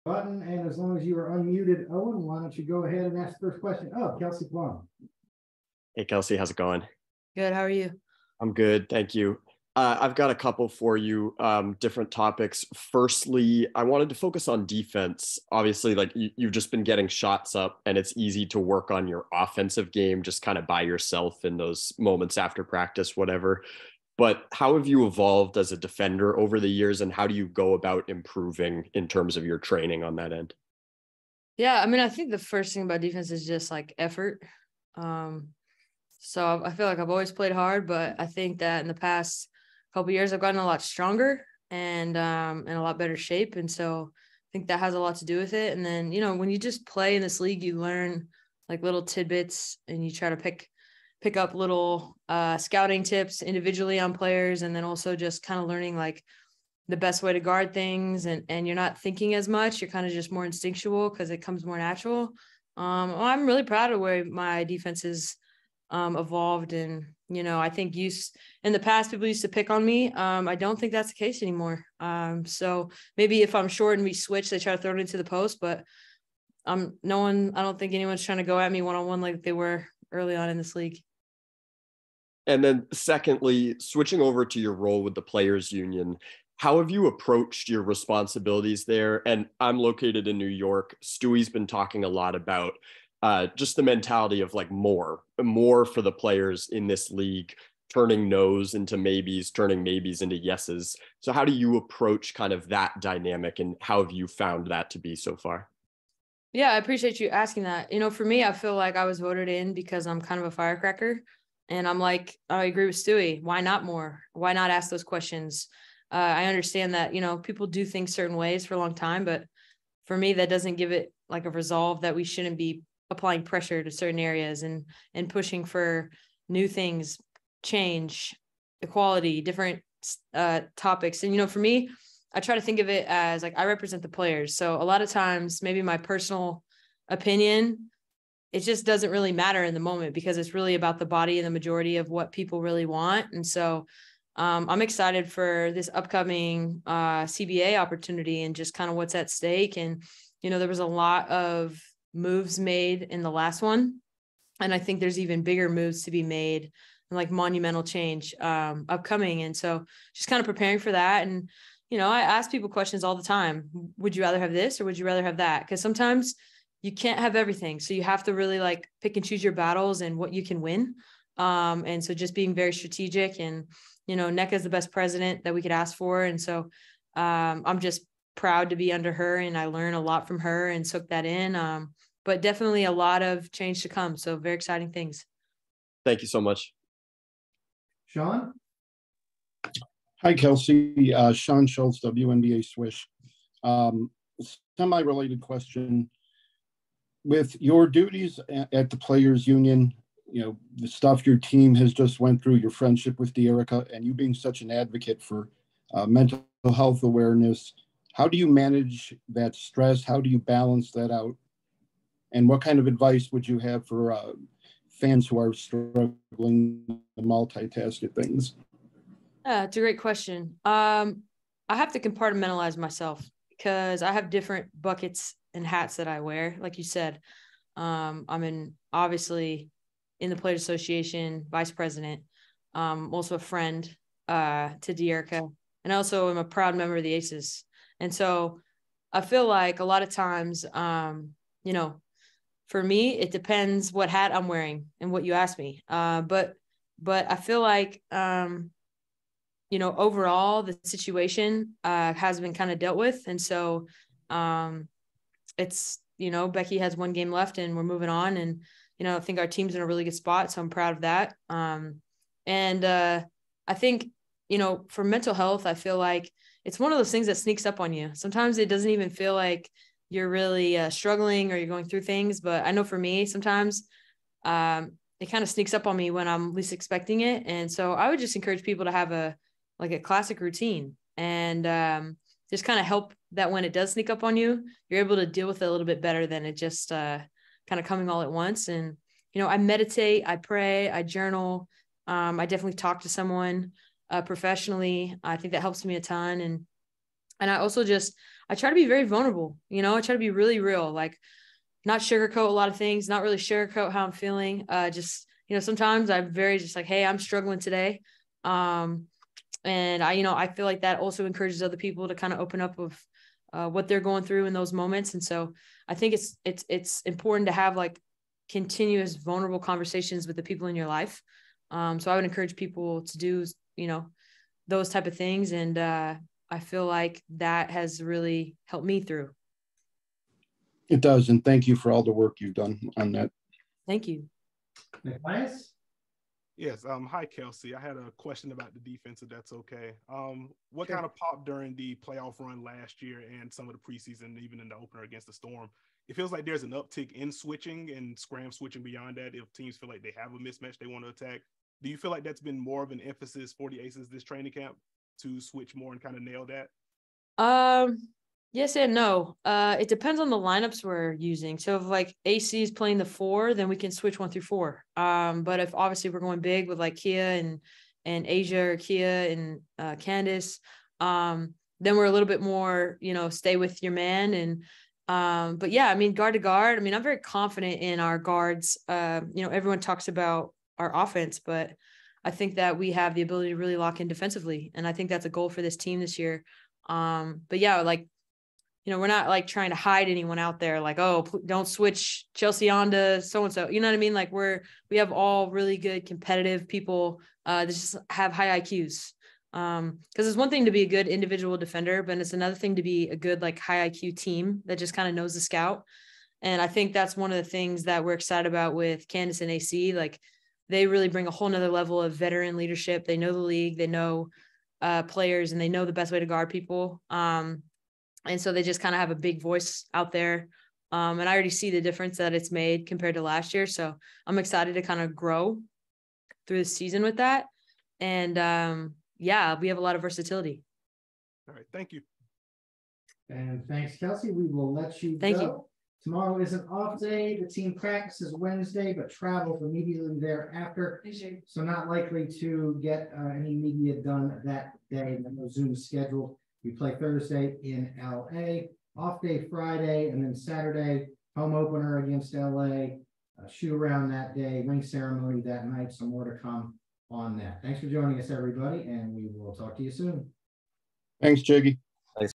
button. And as long as you are unmuted, Owen, why don't you go ahead and ask the first question? Oh, Kelsey Plum. Hey, Kelsey, how's it going? Good. How are you? I'm good, thank you. I've got a couple for you, different topics. Firstly, I wanted to focus on defense. Obviously, like you've just been getting shots up, and it's easy to work on your offensive game just kind of by yourself in those moments after practice, whatever. But how have you evolved as a defender over the years, and how do you go about improving in terms of your training on that end? Yeah, I mean, I think the first thing about defense is just like effort. So I feel like I've always played hard, but I think that in the past couple of years I've gotten a lot stronger and in a lot better shape, and so I think that has a lot to do with it. And then when you just play in this league, you learn like little tidbits, and you try to pick up little scouting tips individually on players, and then also just kind of learning like the best way to guard things, and you're not thinking as much. You're kind of just more instinctual because it comes more natural. I'm really proud of where my defense is evolved. And, I think in the past, people used to pick on me. I don't think that's the case anymore. So maybe if I'm short and we switch, they try to throw it into the post, but I don't think anyone's trying to go at me one-on-one like they were early on in this league. And then secondly, switching over to your role with the Players Union, how have you approached your responsibilities there? And I'm located in New York. Stewie's been talking a lot about just the mentality of like more for the players in this league, turning no's into maybes, turning maybes into yeses. So how do you approach kind of that dynamic, and how have you found that to be so far? Yeah, I appreciate you asking that. For me, I feel like I was voted in because I'm kind of a firecracker. And I'm like, I agree with Stewie. Why not more? Why not ask those questions? I understand that, people do things certain ways for a long time, but for me, that doesn't give it like a resolve that we shouldn't be applying pressure to certain areas and pushing for new things, change, equality, different topics. And, for me, I try to think of it as like I represent the players. So a lot of times, maybe my personal opinion, it just doesn't really matter in the moment because it's really about the body and the majority of what people really want. And so I'm excited for this upcoming CBA opportunity and just kind of what's at stake. And, there was a lot of moves made in the last one. And I think there's even bigger moves to be made and like monumental change upcoming. And so just kind of preparing for that. And, I ask people questions all the time. Would you rather have this or would you rather have that? Because sometimes you can't have everything. So you have to really like pick and choose your battles and what you can win. And so just being very strategic, and, NECA is the best president that we could ask for. And so I'm just proud to be under her, and I learn a lot from her and took that in. But definitely a lot of change to come. So very exciting things. Thank you so much. Sean? Hi, Kelsey. Sean Schultz, WNBA Swish. Semi-related question. With your duties at the Players Union, the stuff your team has just went through, your friendship with De'Erica, and you being such an advocate for mental health awareness, how do you manage that stress? How do you balance that out? And what kind of advice would you have for fans who are struggling to multitask at things? It's a great question. I have to compartmentalize myself because I have different buckets and hats that I wear. Like you said, I'm obviously in the Players Association, vice president, also a friend to De'Erica, and also am a proud member of the Aces. And so I feel like a lot of times, for me, it depends what hat I'm wearing and what you ask me. But I feel like, overall the situation has been kind of dealt with. And so it's, Becky has one game left and we're moving on. And, I think our team's in a really good spot. So I'm proud of that. And I think, for mental health, I feel like it's one of those things that sneaks up on you. Sometimes it doesn't even feel like you're really struggling or you're going through things. But I know for me, sometimes it kind of sneaks up on me when I'm least expecting it. And so I would just encourage people to have a classic routine and just kind of help that when it does sneak up on you, you're able to deal with it a little bit better than it just kind of coming all at once. And, I meditate, I pray, I journal. I definitely talk to someone professionally. I think that helps me a ton. And I also I try to be very vulnerable. You know, I try to be really real, like not sugarcoat a lot of things, not really sugarcoat how I'm feeling. Just, you know, sometimes I'm very just like, hey, I'm struggling today. And I feel like that also encourages other people to kind of open up of what they're going through in those moments. And so I think it's important to have like continuous vulnerable conversations with the people in your life. So I would encourage people to do, you know, those type of things. And I feel like that has really helped me through. It does. And thank you for all the work you've done on that. Thank you. Nice. Yes. Hi, Kelsey. I had a question about the defense, if that's okay. What Sure. kind of popped during the playoff run last year and some of the preseason, even in the opener against the Storm? It feels like there's an uptick in switching and scram switching beyond that if teams feel like they have a mismatch they want to attack. Do you feel like that's been more of an emphasis for the Aces this training camp to switch more and kind of nail that? Yes and no. It depends on the lineups we're using. So if like AC is playing the 4, then we can switch 1 through 4. But if obviously we're going big with like Kia and Asia or Kia and Candace, then we're a little bit more, you know, stay with your man. And but yeah, I mean, guard to guard. I mean, I'm very confident in our guards. You know, everyone talks about our offense, but I think that we have the ability to really lock in defensively. And I think that's a goal for this team this year. But yeah, like, you know, we're not like trying to hide anyone out there, like, oh, don't switch Chelsea on to so-and-so, you know what I mean? Like we have all really good competitive people that just have high IQs. Because it's one thing to be a good individual defender, but it's another thing to be a good, like high IQ team that just kind of knows the scout. And I think that's one of the things that we're excited about with Candace and AC. Like they really bring a whole nother level of veteran leadership. They know the league, they know players, and they know the best way to guard people. And so they just kind of have a big voice out there. And I already see the difference that it's made compared to last year. So I'm excited to kind of grow through the season with that. And yeah, we have a lot of versatility. All right. Thank you. And thanks, Kelsey. We will let you Thank go. you. Tomorrow is an off day. The team practices Wednesday, but travels immediately thereafter. So not likely to get any media done that day. No Zoom scheduled. We play Thursday in LA, off day Friday, and then Saturday, home opener against LA, shoot around that day, ring ceremony that night, some more to come on that. Thanks for joining us, everybody, and we will talk to you soon. Thanks, Jiggy.